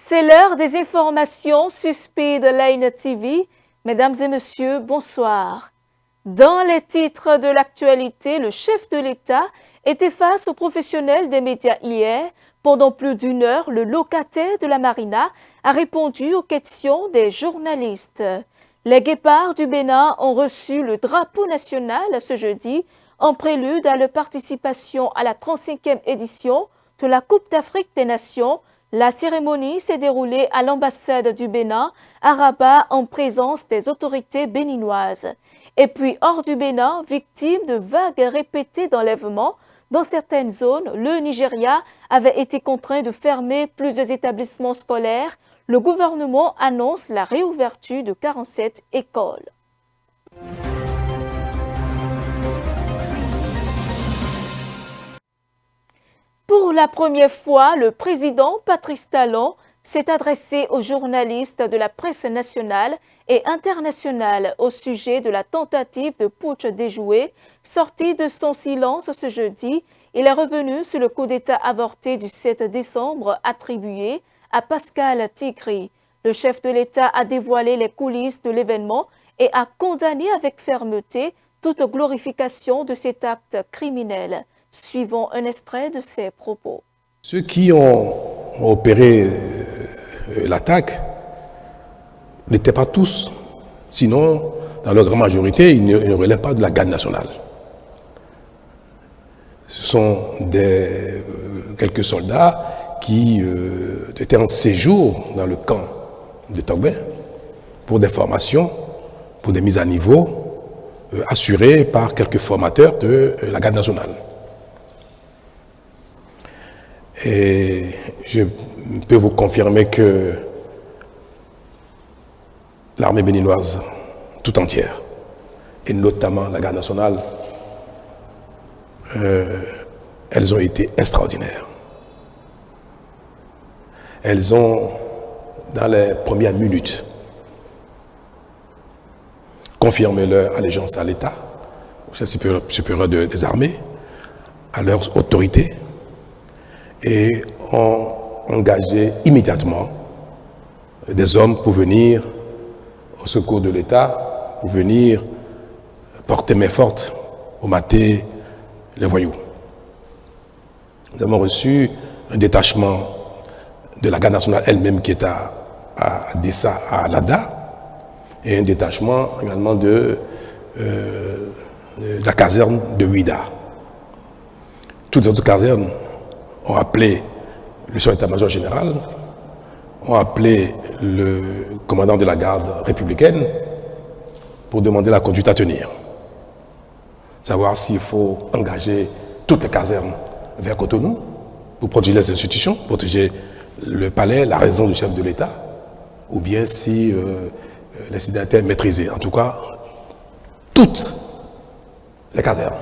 C'est l'heure des informations sur Speedline TV. Mesdames et messieurs, bonsoir. Dans les titres de l'actualité, le chef de l'État était face aux professionnels des médias hier. Pendant plus d'une heure, le locataire de la Marina a répondu aux questions des journalistes. Les Guépards du Bénin ont reçu le drapeau national ce jeudi en prélude à leur participation à la 35e édition de la Coupe d'Afrique des Nations. La cérémonie s'est déroulée à l'ambassade du Bénin à Rabat en présence des autorités béninoises. Et puis hors du Bénin, victime de vagues répétées d'enlèvements, dans certaines zones, le Nigeria avait été contraint de fermer plusieurs établissements scolaires. Le gouvernement annonce la réouverture de 47 écoles. Pour la première fois, le président Patrice Talon s'est adressé aux journalistes de la presse nationale et internationale au sujet de la tentative de putsch déjouée. Sorti de son silence ce jeudi, il est revenu sur le coup d'État avorté du 7 décembre attribué à Pascal Tigri. Le chef de l'État a dévoilé les coulisses de l'événement et a condamné avec fermeté toute glorification de cet acte criminel. Suivons un extrait de ses propos. Ceux qui ont opéré l'attaque n'étaient pas tous, sinon, dans leur grande majorité, ils ne relèvent pas de la garde nationale. Ce sont quelques soldats qui étaient en séjour dans le camp de Togbe pour des formations, pour des mises à niveau assurées par quelques formateurs de la garde nationale. Et je peux vous confirmer que l'armée béninoise tout entière, et notamment la garde nationale, elles ont été extraordinaires. Elles ont, dans les premières minutes, confirmé leur allégeance à l'État, au chef supérieur des armées, à leurs autorités, et ont engagé immédiatement des hommes pour venir au secours de l'État, pour venir porter main forte pour mater les voyous. Nous avons reçu un détachement de la garde nationale elle-même qui est à Dessa, à Lada, et un détachement également de la caserne de Ouida. Toutes les autres casernes ont appelé le chef d'état-major général, ont appelé le commandant de la garde républicaine pour demander la conduite à tenir. Savoir s'il faut engager toutes les casernes vers Cotonou pour protéger les institutions, protéger le palais, la résidence du chef de l'État, ou bien si l'incident était maîtrisé. En tout cas, toutes les casernes.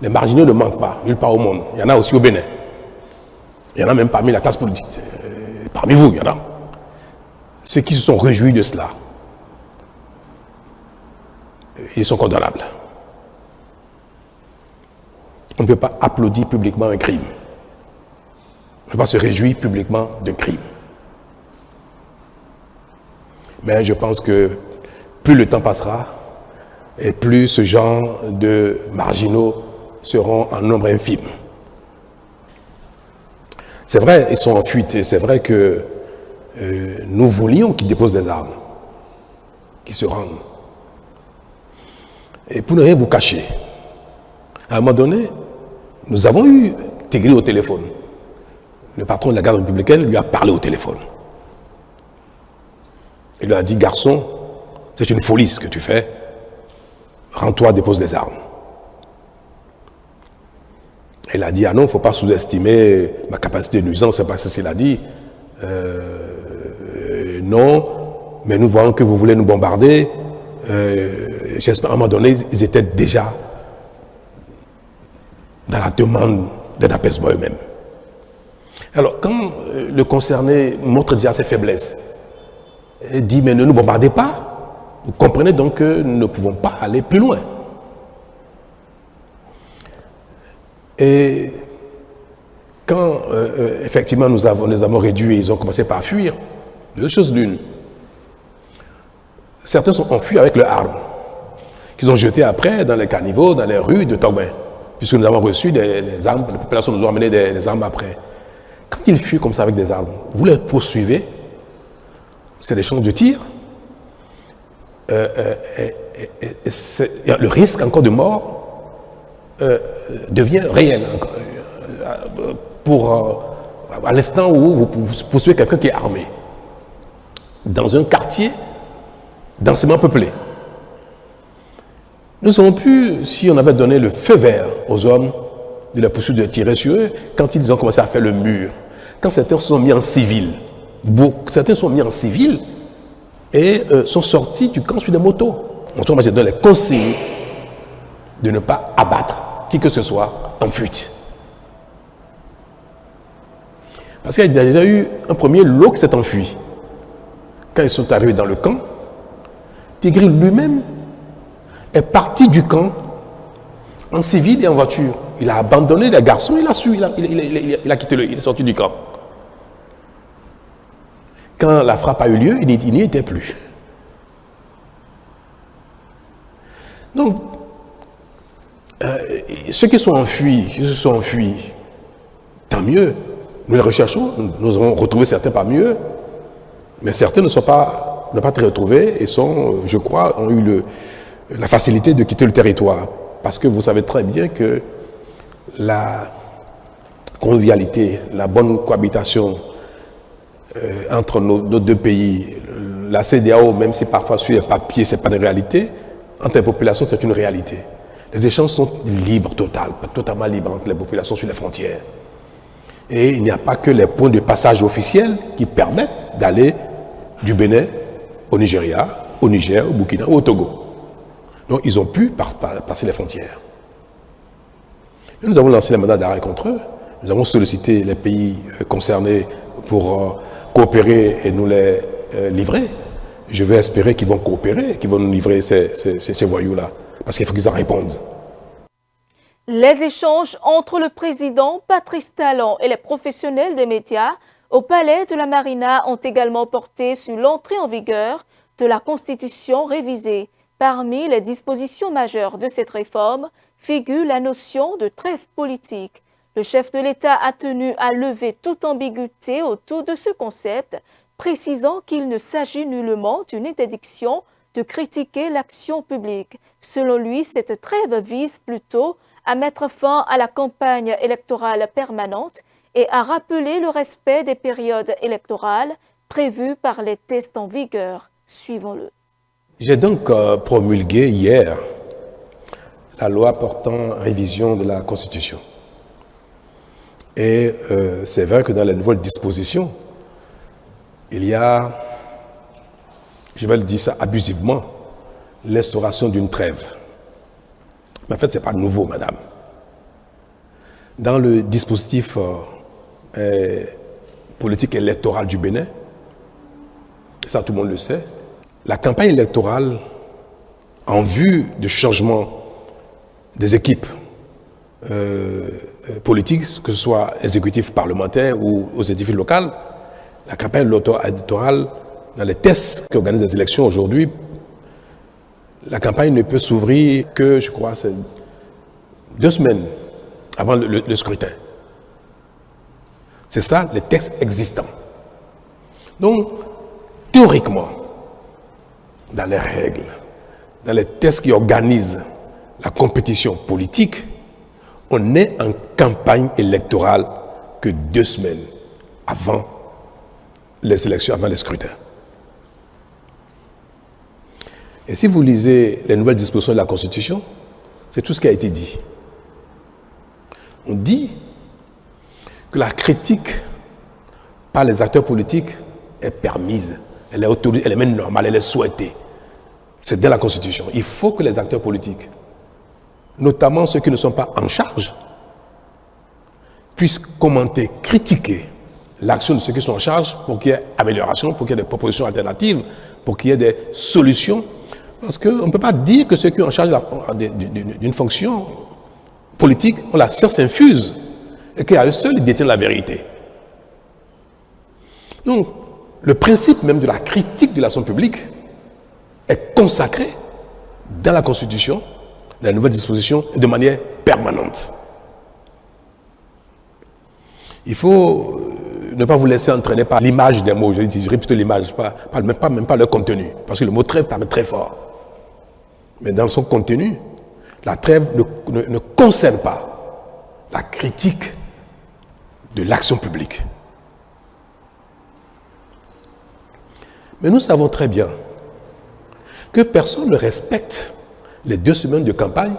Les marginaux ne manquent pas, nulle part au monde. Il y en a aussi au Bénin. Il y en a même parmi la classe politique. Parmi vous, il y en a. Ceux qui se sont réjouis de cela, ils sont condamnables. On ne peut pas applaudir publiquement un crime. On ne peut pas se réjouir publiquement d'un crime. Mais je pense que plus le temps passera, et plus ce genre de marginaux seront en nombre infime. C'est vrai, ils sont en fuite, et c'est vrai que nous voulions qu'ils déposent des armes, qu'ils se rendent. Et pour ne rien vous cacher, à un moment donné, nous avons eu Tigri au téléphone. Le patron de la garde républicaine lui a parlé au téléphone. Il lui a dit, garçon, c'est une folie ce que tu fais, rends-toi, dépose des armes. Il a dit, ah non, il ne faut pas sous-estimer ma capacité de nuisance, c'est pas ça qu'il a dit. Non, mais nous voyons que vous voulez nous bombarder. J'espère, à un moment donné, ils étaient déjà dans la demande d'un apaisement eux-mêmes. Alors, quand le concerné montre déjà ses faiblesses, il dit, mais ne nous bombardez pas, vous comprenez donc que nous ne pouvons pas aller plus loin. Et quand effectivement nous avons réduit et ils ont commencé par fuir, deux choses l'une. Certains sont enfuis avec leurs armes, qu'ils ont jetées après dans les caniveaux, dans les rues de Togben, puisque nous avons reçu des armes, les populations nous ont amené des armes après. Quand ils fuient comme ça avec des armes, vous les poursuivez, c'est des champs de tir, le risque encore de mort devient réel. À l'instant où vous poursuivez quelqu'un qui est armé, dans un quartier densément peuplé. Nous aurions pu, si on avait donné le feu vert aux hommes, de la poursuite de tirer sur eux, quand ils ont commencé à faire le mur, quand certains sont mis en civil, certains sont mis en civil et sont sortis du camp sur des motos. Moi, j'ai donné les consignes de ne pas abattre qui que ce soit en fuite. Parce qu'il y a déjà eu un premier lot qui s'est enfui. Quand ils sont arrivés dans le camp, Tigri lui-même est parti du camp en civil et en voiture. Il a abandonné les garçons, il a quitté il est sorti du camp. Quand la frappe a eu lieu, il n'y était plus. Donc, ceux qui se sont enfuis, tant mieux. Nous les recherchons, nous avons retrouvé certains parmi eux, mais certains n'ont pas été retrouvés et je crois, ont eu la facilité de quitter le territoire. Parce que vous savez très bien que la convivialité, la bonne cohabitation entre nos deux pays, la CEDEAO, même si parfois sur les papiers, ce n'est pas une réalité, entre les populations, c'est une réalité. Les échanges sont libres, totalement libres entre les populations sur les frontières. Et il n'y a pas que les points de passage officiels qui permettent d'aller du Bénin au Nigeria, au Niger, au Burkina ou au Togo. Donc ils ont pu passer les frontières. Et nous avons lancé les mandats d'arrêt contre eux. Nous avons sollicité les pays concernés pour coopérer et nous les livrer. Je vais espérer qu'ils vont coopérer, qu'ils vont nous livrer ces voyous-là. Parce qu'il faut qu'ils en répondent. Les échanges entre le président Patrice Talon et les professionnels des médias au palais de la Marina ont également porté sur l'entrée en vigueur de la Constitution révisée. Parmi les dispositions majeures de cette réforme figure la notion de trêve politique. Le chef de l'État a tenu à lever toute ambiguïté autour de ce concept, précisant qu'il ne s'agit nullement d'une interdiction de critiquer l'action publique. Selon lui, cette trêve vise plutôt à mettre fin à la campagne électorale permanente et à rappeler le respect des périodes électorales prévues par les tests en vigueur. Suivons-le. J'ai donc promulgué hier la loi portant révision de la Constitution. Et c'est vrai que dans les nouvelles dispositions, il y a, je vais le dire ça abusivement, l'instauration d'une trêve. Mais en fait, ce n'est pas nouveau, madame. Dans le dispositif politique électoral du Bénin, ça tout le monde le sait, la campagne électorale en vue du changement des équipes politiques, que ce soit exécutif parlementaire ou aux exécutifs locaux, la campagne électorale, dans les tests qui organisent les élections aujourd'hui, la campagne ne peut s'ouvrir que, je crois, c'est 2 semaines avant le scrutin. C'est ça, les textes existants. Donc, théoriquement, dans les règles, dans les tests qui organisent la compétition politique, on n'est en campagne électorale que 2 semaines avant les élections, avant les scrutins. Et si vous lisez les nouvelles dispositions de la Constitution, c'est tout ce qui a été dit. On dit que la critique par les acteurs politiques est permise, elle est autorisée, elle est même normale, elle est souhaitée. C'est dans la Constitution. Il faut que les acteurs politiques, notamment ceux qui ne sont pas en charge, puissent commenter, critiquer l'action de ceux qui sont en charge pour qu'il y ait amélioration, pour qu'il y ait des propositions alternatives, pour qu'il y ait des solutions. Parce qu'on ne peut pas dire que ceux qui sont en charge d'une fonction politique ont la science infuse et qu'à eux seuls, ils détiennent la vérité. Donc, le principe même de la critique de l'action publique est consacré dans la Constitution, dans la nouvelle disposition, et de manière permanente. Il faut ne pas vous laisser entraîner par l'image des mots. Je dirais plutôt l'image, même pas leur contenu. Parce que le mot trêve paraît très fort. Mais dans son contenu, la trêve ne concerne pas la critique de l'action publique. Mais nous savons très bien que personne ne respecte les 2 semaines de campagne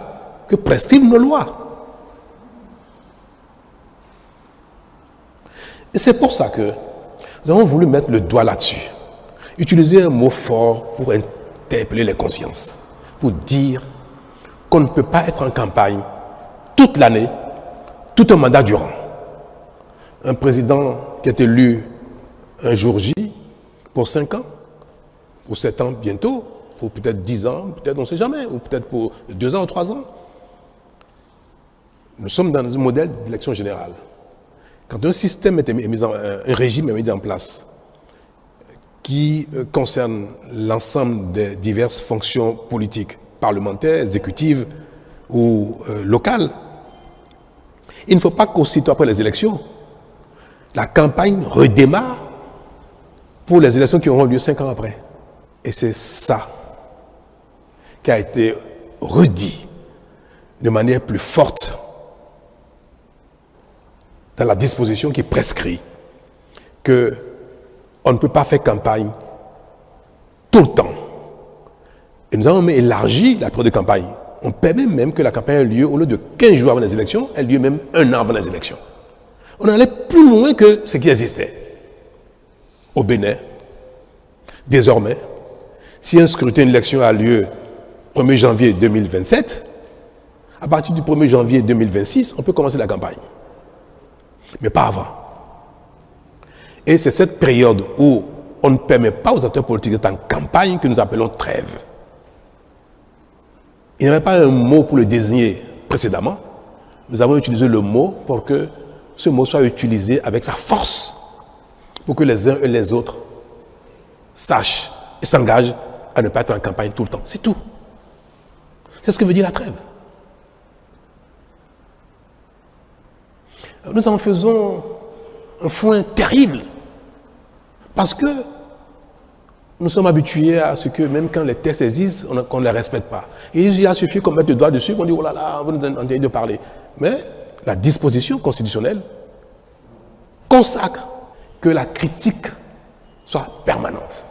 que prescrivent nos lois. Et c'est pour ça que nous avons voulu mettre le doigt là-dessus. Utiliser un mot fort pour interpeller les consciences. Pour dire qu'on ne peut pas être en campagne toute l'année, tout un mandat durant. Un président qui est élu un jour J pour 5 ans, pour 7 ans bientôt, pour peut-être 10 ans, peut-être on ne sait jamais, ou peut-être pour 2 ans ou 3 ans. Nous sommes dans un modèle d'élection générale. Quand un système un régime est mis en place qui concerne l'ensemble des diverses fonctions politiques, parlementaires, exécutives ou locales, il ne faut pas qu'aussitôt après les élections, la campagne redémarre pour les élections qui auront lieu 5 ans après. Et c'est ça qui a été redit de manière plus forte dans la disposition qui prescrit qu'on ne peut pas faire campagne tout le temps. Et nous avons même élargi la période de campagne. On permet même que la campagne ait lieu, au lieu de 15 jours avant les élections, ait lieu même 1 an avant les élections. On allait plus loin que ce qui existait. Au Bénin, désormais, si un scrutin d'élection a lieu 1er janvier 2027, à partir du 1er janvier 2026, on peut commencer la campagne. Mais pas avant. Et c'est cette période où on ne permet pas aux acteurs politiques d'être en campagne que nous appelons trêve. Il n'y avait pas un mot pour le désigner précédemment. Nous avons utilisé le mot pour que ce mot soit utilisé avec sa force, pour que les uns et les autres sachent et s'engagent à ne pas être en campagne tout le temps. C'est tout. C'est ce que veut dire la trêve. Nous en faisons un foin terrible parce que nous sommes habitués à ce que même quand les textes existent, qu'on ne les respecte pas. Et il a suffi qu'on mette le doigt dessus, qu'on dit « oh là là, vous nous entendez de parler ». Mais la disposition constitutionnelle consacre que la critique soit permanente.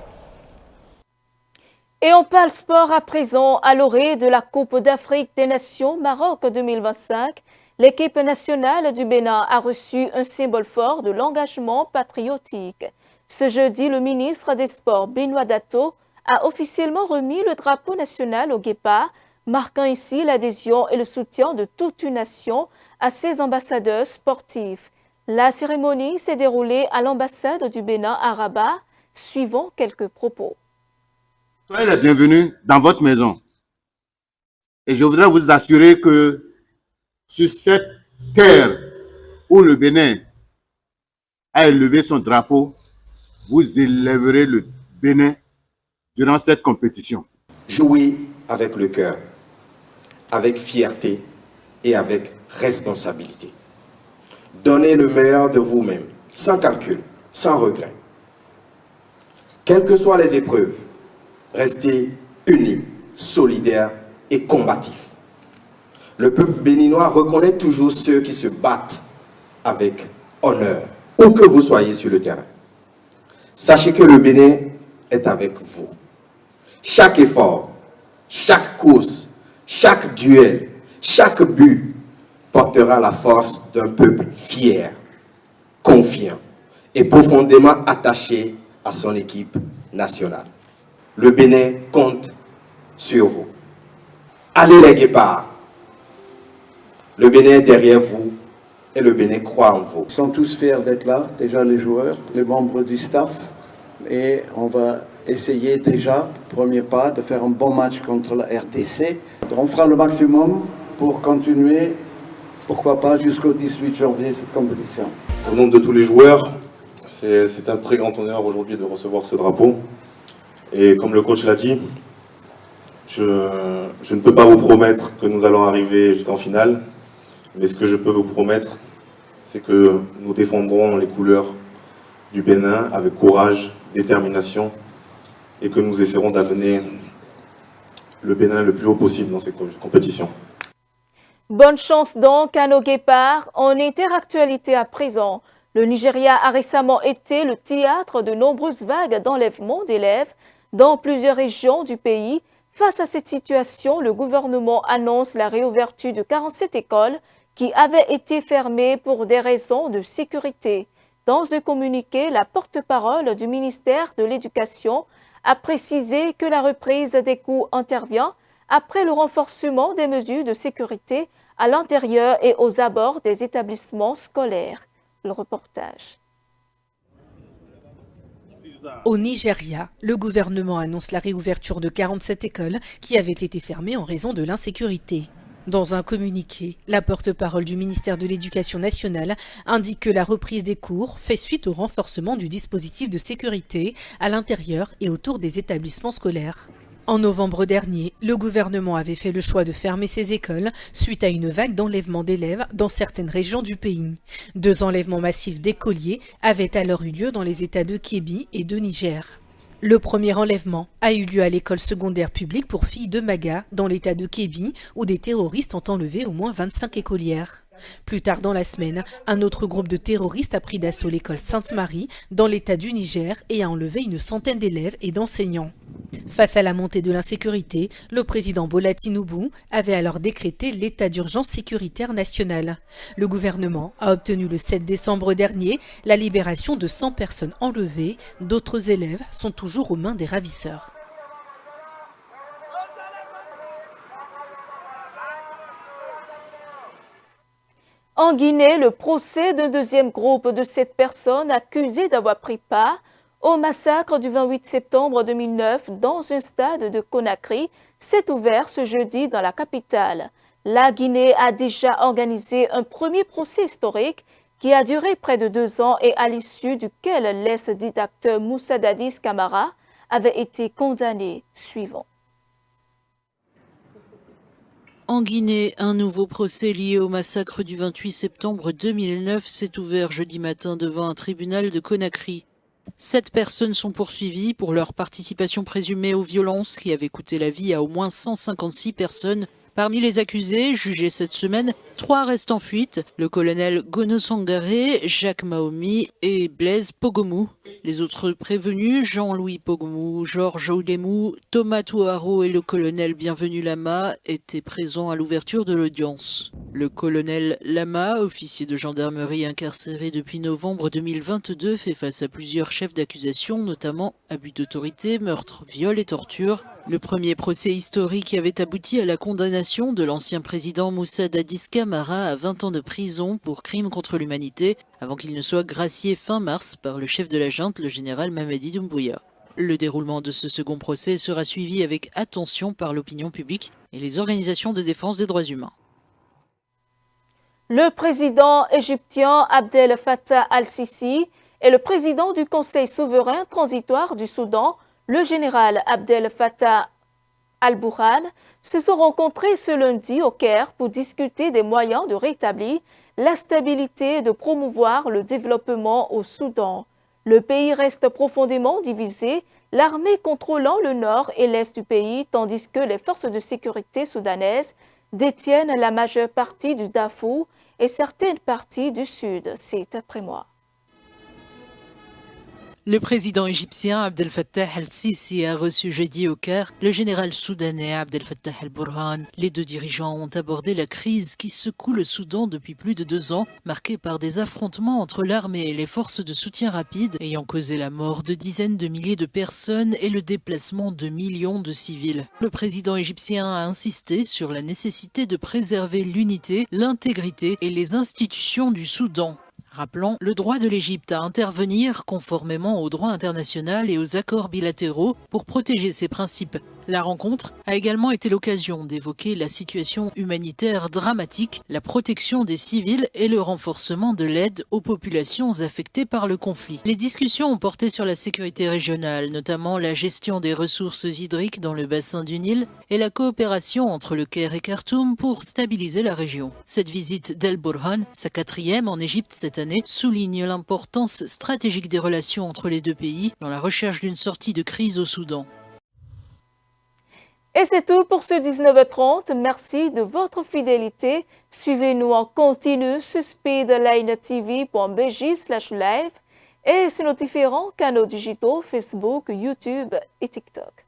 Et on parle sport à présent. À l'orée de la Coupe d'Afrique des Nations Maroc 2025, l'équipe nationale du Bénin a reçu un symbole fort de l'engagement patriotique. Ce jeudi, le ministre des Sports, Benoît Datto, a officiellement remis le drapeau national au guépard, marquant ainsi l'adhésion et le soutien de toute une nation à ses ambassadeurs sportifs. La cérémonie s'est déroulée à l'ambassade du Bénin à Rabat. Suivons quelques propos. Soyez les bienvenus dans votre maison. Et je voudrais vous assurer que sur cette terre où le Bénin a élevé son drapeau, vous élèverez le Bénin durant cette compétition. Jouez avec le cœur, avec fierté et avec responsabilité. Donnez le meilleur de vous-même, sans calcul, sans regret. Quelles que soient les épreuves, restez unis, solidaires et combatifs. Le peuple béninois reconnaît toujours ceux qui se battent avec honneur, où que vous soyez sur le terrain. Sachez que le Bénin est avec vous. Chaque effort, chaque course, chaque duel, chaque but portera la force d'un peuple fier, confiant et profondément attaché à son équipe nationale. Le Bénin compte sur vous. Allez les guépards. Le Bénin est derrière vous et le Bénin croit en vous. Ils sont tous fiers d'être là, déjà les joueurs, les membres du staff. Et on va essayer déjà, premier pas, de faire un bon match contre la RDC. On fera le maximum pour continuer pourquoi pas jusqu'au 18 janvier cette compétition. Au nom de tous les joueurs, c'est un très grand honneur aujourd'hui de recevoir ce drapeau. Et comme le coach l'a dit, je ne peux pas vous promettre que nous allons arriver jusqu'en finale, mais ce que je peux vous promettre, c'est que nous défendrons les couleurs du Bénin avec courage, détermination, et que nous essaierons d'amener le Bénin le plus haut possible dans ces compétitions. Bonne chance donc à nos guépards. En interactualité à présent, le Nigeria a récemment été le théâtre de nombreuses vagues d'enlèvement d'élèves dans plusieurs régions du pays. Face à cette situation, le gouvernement annonce la réouverture de 47 écoles qui avaient été fermées pour des raisons de sécurité. Dans un communiqué, la porte-parole du ministère de l'Éducation a précisé que la reprise des cours intervient après le renforcement des mesures de sécurité à l'intérieur et aux abords des établissements scolaires. Le reportage. Au Nigeria, le gouvernement annonce la réouverture de 47 écoles qui avaient été fermées en raison de l'insécurité. Dans un communiqué, la porte-parole du ministère de l'Éducation nationale indique que la reprise des cours fait suite au renforcement du dispositif de sécurité à l'intérieur et autour des établissements scolaires. En novembre dernier, le gouvernement avait fait le choix de fermer ses écoles suite à une vague d'enlèvements d'élèves dans certaines régions du pays. 2 enlèvements massifs d'écoliers avaient alors eu lieu dans les États de Kebbi et de Niger. Le premier enlèvement a eu lieu à l'école secondaire publique pour filles de Maga, dans l'État de Kebbi, où des terroristes ont enlevé au moins 25 écolières. Plus tard dans la semaine, un autre groupe de terroristes a pris d'assaut l'école Sainte-Marie, dans l'État du Niger, et a enlevé une centaine d'élèves et d'enseignants. Face à la montée de l'insécurité, le président Bola Tinubu avait alors décrété l'état d'urgence sécuritaire national. Le gouvernement a obtenu le 7 décembre dernier la libération de 100 personnes enlevées. D'autres élèves sont toujours aux mains des ravisseurs. En Guinée, le procès d'un deuxième groupe de 7 personnes accusées d'avoir pris part au massacre du 28 septembre 2009 dans un stade de Conakry s'est ouvert ce jeudi dans la capitale. La Guinée a déjà organisé un premier procès historique qui a duré près de 2 ans et à l'issue duquel l'ex-dit acteur Moussa Dadis Camara avait été condamné. Suivant. En Guinée, un nouveau procès lié au massacre du 28 septembre 2009 s'est ouvert jeudi matin devant un tribunal de Conakry. 7 personnes sont poursuivies pour leur participation présumée aux violences qui avaient coûté la vie à au moins 156 personnes. Parmi les accusés, jugés cette semaine, 3 restent en fuite, le colonel Gono Sangaré, Jacques Mahomi et Blaise Pogomou. Les autres prévenus, Jean-Louis Pogomou, Georges Oulemou, Thomas Touaro et le colonel Bienvenu Lama, étaient présents à l'ouverture de l'audience. Le colonel Lama, officier de gendarmerie incarcéré depuis novembre 2022, fait face à plusieurs chefs d'accusation, notamment abus d'autorité, meurtre, viol et torture. Le premier procès historique avait abouti à la condamnation de l'ancien président Moussa Dadis Camara à 20 ans de prison pour crimes contre l'humanité, avant qu'il ne soit gracié fin mars par le chef de la junte, le général Mamadi Doumbouya. Le déroulement de ce second procès sera suivi avec attention par l'opinion publique et les organisations de défense des droits humains. Le président égyptien Abdel Fattah al-Sisi et le président du Conseil souverain transitoire du Soudan, le général Abdel Fattah al-Burhan, se sont rencontrés ce lundi au Caire pour discuter des moyens de rétablir la stabilité et de promouvoir le développement au Soudan. Le pays reste profondément divisé, l'armée contrôlant le nord et l'est du pays, tandis que les forces de sécurité soudanaises détiennent la majeure partie du Darfour et certaines parties du sud. C'est après moi. Le président égyptien Abdel Fattah al-Sisi a reçu jeudi au Caire le général soudanais Abdel Fattah al-Burhan. Les 2 dirigeants ont abordé la crise qui secoue le Soudan depuis plus de 2 ans, marquée par des affrontements entre l'armée et les forces de soutien rapide, ayant causé la mort de dizaines de milliers de personnes et le déplacement de millions de civils. Le président égyptien a insisté sur la nécessité de préserver l'unité, l'intégrité et les institutions du Soudan, rappelant le droit de l'Égypte à intervenir conformément au droit international et aux accords bilatéraux pour protéger ses principes La rencontre a également été l'occasion d'évoquer la situation humanitaire dramatique, la protection des civils et le renforcement de l'aide aux populations affectées par le conflit. Les discussions ont porté sur la sécurité régionale, notamment la gestion des ressources hydriques dans le bassin du Nil et la coopération entre le Caire et Khartoum pour stabiliser la région. Cette visite d'El Burhan, sa 4e en Égypte cette année, souligne l'importance stratégique des relations entre les deux pays dans la recherche d'une sortie de crise au Soudan. Et c'est tout pour ce 19h30. Merci de votre fidélité. Suivez-nous en continu sur speedlinetv.bj/live et sur nos différents canaux digitaux Facebook, YouTube et TikTok.